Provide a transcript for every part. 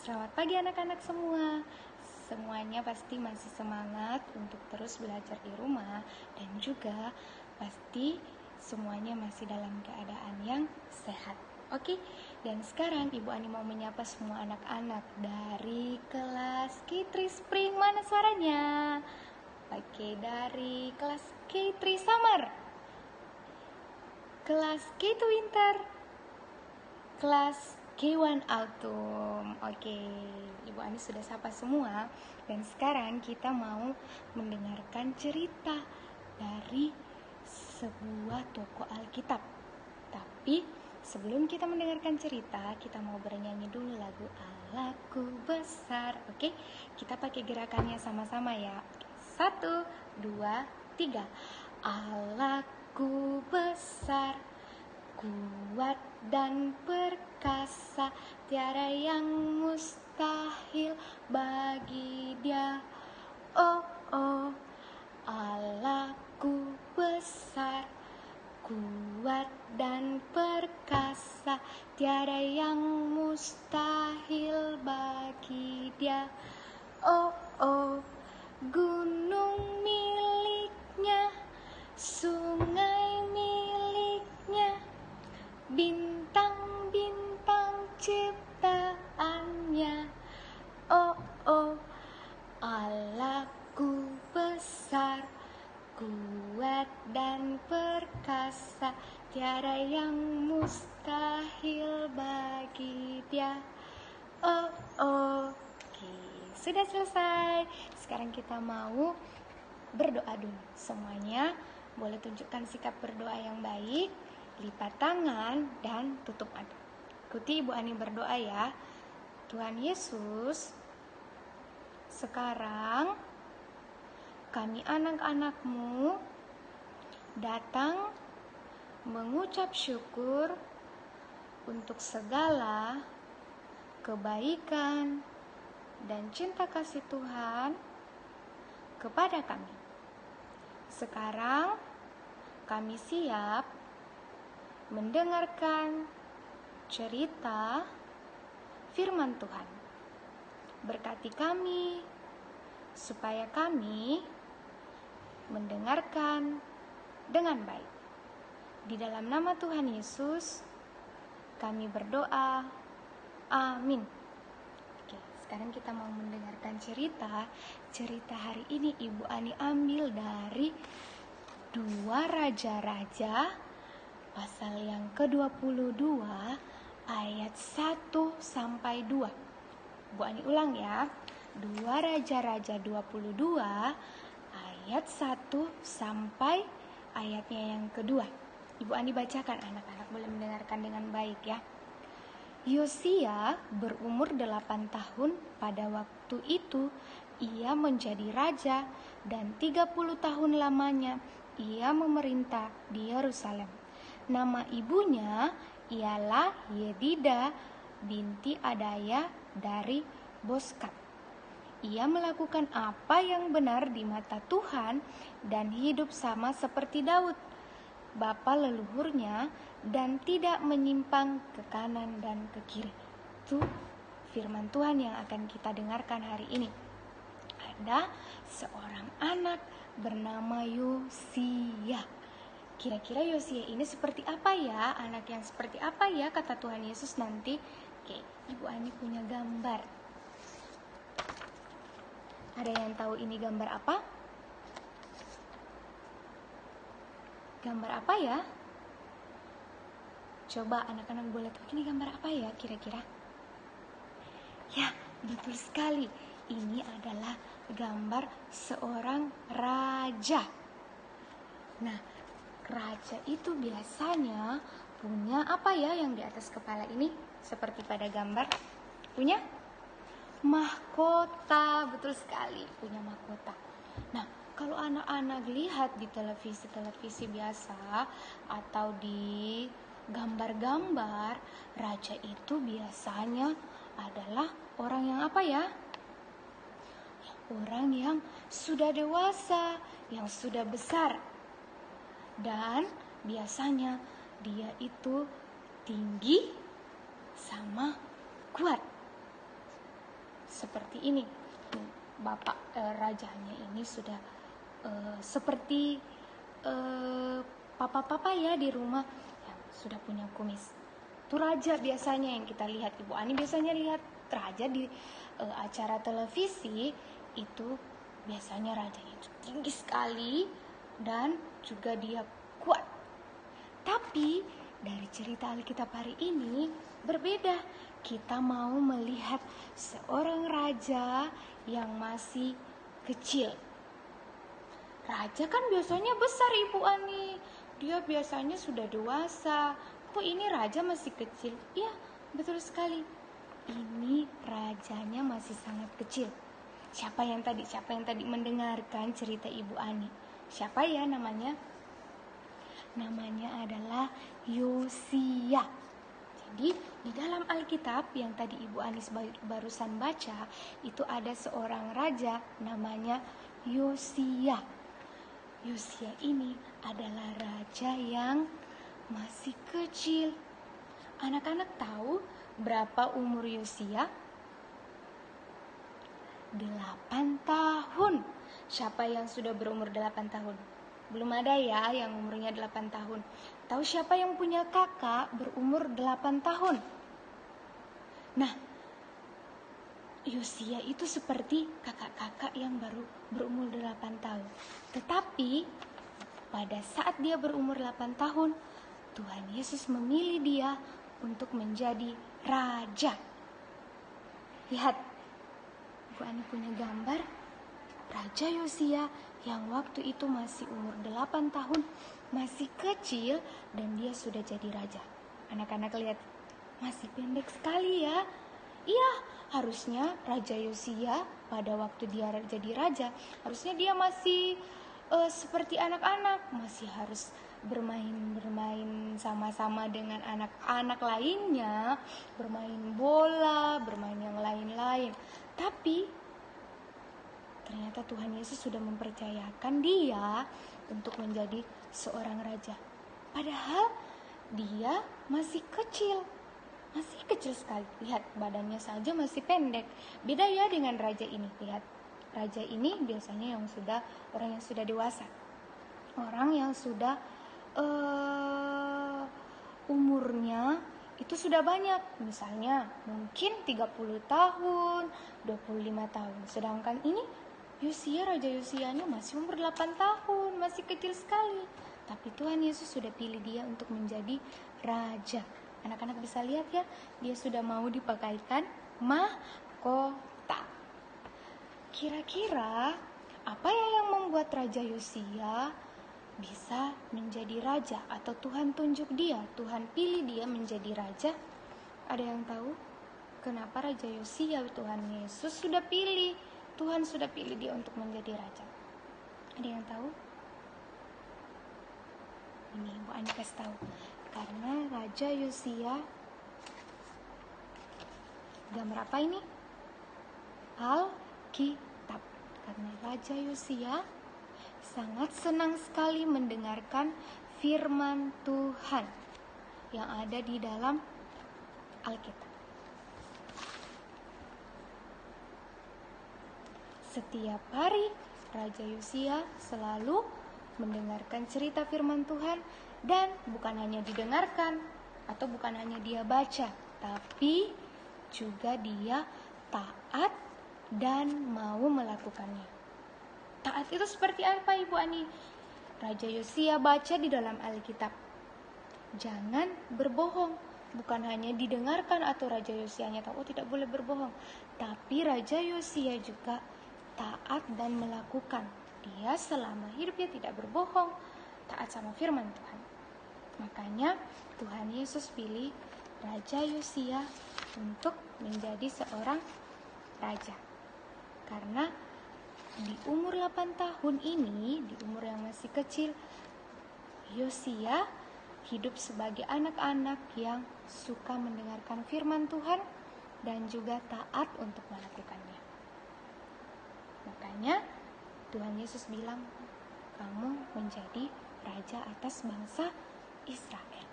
Selamat pagi anak-anak semua. Semuanya pasti masih semangat untuk terus belajar di rumah dan juga pasti semuanya masih dalam keadaan yang sehat. Oke, dan sekarang Ibu Ani mau menyapa semua anak-anak dari kelas K3 Spring. Mana suaranya? Oke, dari kelas K3 Summer, kelas K2 Winter, kelas K1 Autumn. Oke, Ibu Ani sudah sapa semua. Dan sekarang kita mau mendengarkan cerita dari sebuah toko Alkitab. Tapi sebelum kita mendengarkan cerita, kita mau bernyanyi dulu lagu Allahku Besar. Oke, kita pakai gerakannya sama-sama ya. 1, 2, 3. Allahku besar, kuat dan perkasa, tiada yang mustahil bagi Dia. Oh, oh, Allahku besar, kuat dan perkasa, tiada yang mustahil bagi Dia. Oh, oh, gunung miliknya, sungai miliknya, bintang-bintang ciptaannya. Oh, oh, Allahku besar, kuat dan perkasa, tiada yang mustahil bagi Dia. Oh, oh. Oke, sudah selesai. Sekarang kita mau berdoa dulu. Semuanya boleh tunjukkan sikap berdoa yang baik, lipat tangan dan tutup mata. Ikuti Ibu Ani berdoa ya. Tuhan Yesus, sekarang kami anak-anak-Mu datang mengucap syukur untuk segala kebaikan dan cinta kasih Tuhan kepada kami. Sekarang kami siap mendengarkan cerita firman Tuhan. Berkati kami supaya kami mendengarkan dengan baik. Di dalam nama Tuhan Yesus kami berdoa. Amin. Oke, sekarang kita mau mendengarkan cerita. Cerita hari ini Ibu Ani ambil dari 2 Raja-Raja pasal yang ke-22 ayat 1 sampai 2. Bu Ani ulang ya. 2 Raja-Raja 22 ayat 1 sampai ayatnya yang kedua. Ibu Ani bacakan, anak-anak boleh mendengarkan dengan baik ya. Yosia berumur 8 tahun pada waktu itu ia menjadi raja, dan 30 tahun lamanya ia memerintah di Yerusalem. Nama ibunya ialah Yedida binti Adaya dari Boskat. Ia melakukan apa yang benar di mata Tuhan dan hidup sama seperti Daud, bapa leluhurnya, dan tidak menyimpang ke kanan dan ke kiri. Itu firman Tuhan yang akan kita dengarkan hari ini. Ada seorang anak bernama Yosia. Kira-kira Yosia ini seperti apa ya? Anak yang seperti apa ya kata Tuhan Yesus nanti? Oke, Ibu Ani punya gambar. Ada yang tahu ini gambar apa? Gambar apa ya? Coba anak-anak boleh tahu ini gambar apa ya kira-kira? Ya, betul sekali. Ini adalah gambar seorang raja. Nah, raja itu biasanya punya apa ya yang di atas kepala ini? Seperti pada gambar. Punya mahkota, betul sekali. Punya mahkota. Nah, kalau anak-anak lihat di televisi biasa atau di gambar-gambar, raja itu biasanya adalah orang yang apa ya? Orang yang sudah dewasa, yang sudah besar. Dan biasanya dia itu tinggi sama kuat. seperti ini. Bapak rajanya ini sudah seperti papa-papa ya di rumah yang sudah punya kumis. Itu raja biasanya yang kita lihat. Ibu Ani biasanya lihat raja di acara televisi, itu biasanya rajanya itu tinggi sekali dan juga dia kuat. Tapi dari cerita Alkitab hari ini berbeda. Kita mau melihat seorang raja yang masih kecil. Raja kan biasanya besar, Ibu Ani. Dia biasanya sudah dewasa. Kok ini raja masih kecil? Iya, betul sekali. Ini rajanya masih sangat kecil. Siapa yang tadi mendengarkan cerita Ibu Ani? Siapa ya namanya? Namanya adalah Yosia. Jadi di dalam Alkitab yang tadi Ibu Anis barusan baca, itu ada seorang raja namanya Yosia. Yosia ini adalah raja yang masih kecil. Anak-anak tahu berapa umur Yosia? 8 tahun. Siapa yang sudah berumur 8 tahun? Belum ada ya yang umurnya 8 tahun. Tahu siapa yang punya kakak berumur 8 tahun? Nah, Yosia itu seperti kakak-kakak yang baru berumur 8 tahun. Tetapi pada saat dia berumur 8 tahun, Tuhan Yesus memilih dia untuk menjadi raja. Lihat, Bu Ani punya gambar Raja Yosia yang waktu itu masih umur 8 tahun, masih kecil, dan dia sudah jadi raja. Anak-anak lihat, masih pendek sekali ya. Iya, harusnya Raja Yosia pada waktu dia jadi raja, harusnya dia masih seperti anak-anak, masih harus bermain sama-sama dengan anak-anak lainnya, bermain bola, bermain yang lain-lain. Tapi ternyata Tuhan Yesus sudah mempercayakan dia untuk menjadi seorang raja. Padahal dia masih kecil sekali. Lihat, badannya saja masih pendek. Beda ya dengan raja ini. Lihat, raja ini biasanya orang yang sudah dewasa. Orang yang sudah umurnya itu sudah banyak. Misalnya mungkin 30 tahun, 25 tahun. Sedangkan ini Raja Yosianya masih umur 8 tahun, masih kecil sekali. Tapi Tuhan Yesus sudah pilih dia untuk menjadi raja. Anak-anak bisa lihat ya, dia sudah mau dipakaikan mahkota. Kira-kira apa ya yang membuat Raja Yosia bisa menjadi raja, atau Tuhan tunjuk dia, Tuhan pilih dia menjadi raja? Ada yang tahu kenapa Raja Yosia Tuhan Yesus sudah pilih? Tuhan sudah pilih dia untuk menjadi raja. Ada yang tahu? Ini Bu Ani kasih tahu. Karena Raja Yosia, gambar apa ini? Alkitab. Karena Raja Yosia sangat senang sekali mendengarkan firman Tuhan yang ada di dalam Alkitab. Setiap hari Raja Yosia selalu mendengarkan cerita firman Tuhan, dan bukan hanya didengarkan atau bukan hanya dia baca, tapi juga dia taat dan mau melakukannya. Taat itu seperti apa, Ibu Ani? Raja Yosia baca di dalam Alkitab. Jangan berbohong. Bukan hanya didengarkan atau Raja Yosianya tahu, tidak boleh berbohong. Tapi Raja Yosia juga taat dan melakukan. Dia selama hidupnya tidak berbohong, taat sama firman Tuhan. Makanya Tuhan Yesus pilih Raja Yosia untuk menjadi seorang raja. Karena di umur 8 tahun ini, di umur yang masih kecil, Yosia hidup sebagai anak-anak yang suka mendengarkan firman Tuhan dan juga taat untuk melakukannya. Makanya Tuhan Yesus bilang, kamu menjadi raja atas bangsa Israel.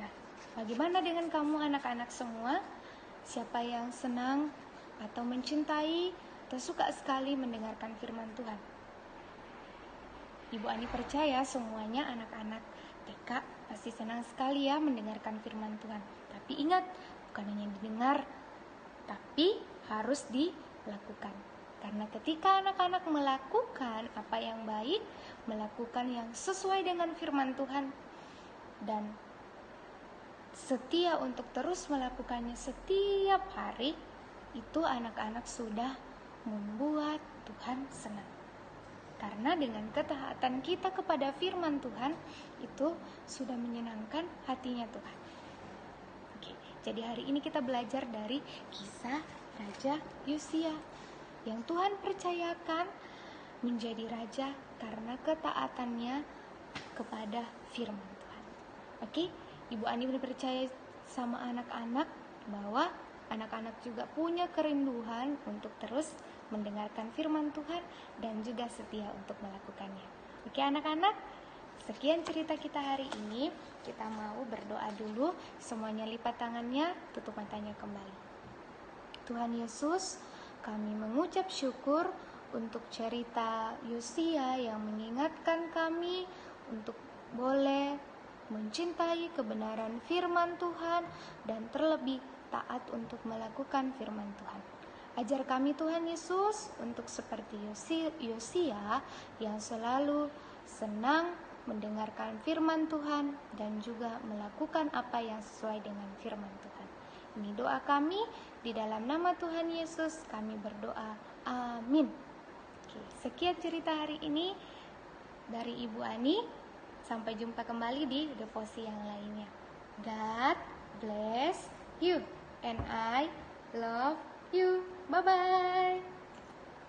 Nah, bagaimana dengan kamu anak-anak semua? Siapa yang senang atau mencintai atau suka sekali mendengarkan firman Tuhan? Ibu Ani percaya semuanya anak-anak TK pasti senang sekali ya mendengarkan firman Tuhan. Tapi ingat, bukan hanya didengar, tapi harus dilakukan. Karena ketika anak-anak melakukan apa yang baik, melakukan yang sesuai dengan firman Tuhan, dan setia untuk terus melakukannya setiap hari, itu anak-anak sudah membuat Tuhan senang. Karena dengan ketaatan kita kepada firman Tuhan, itu sudah menyenangkan hatinya Tuhan. Oke, jadi hari ini kita belajar dari kisah Raja Yosia yang Tuhan percayakan menjadi raja karena ketaatannya kepada firman Tuhan. Oke, Ibu Ani percaya sama anak-anak bahwa anak-anak juga punya kerinduan untuk terus mendengarkan firman Tuhan dan juga setia untuk melakukannya. Oke anak-anak, sekian cerita kita hari ini. Kita mau berdoa dulu. Semuanya lipat tangannya, tutup matanya kembali. Tuhan Yesus, kami mengucap syukur untuk cerita Yosia yang mengingatkan kami untuk boleh mencintai kebenaran firman Tuhan dan terlebih taat untuk melakukan firman Tuhan. Ajar kami Tuhan Yesus untuk seperti Yosia yang selalu senang mendengarkan firman Tuhan dan juga melakukan apa yang sesuai dengan firman Tuhan. Ini doa kami, di dalam nama Tuhan Yesus kami berdoa. Amin. Oke, sekian cerita hari ini dari Ibu Ani. Sampai jumpa kembali di devosi yang lainnya. God bless you and I love you. Bye-bye.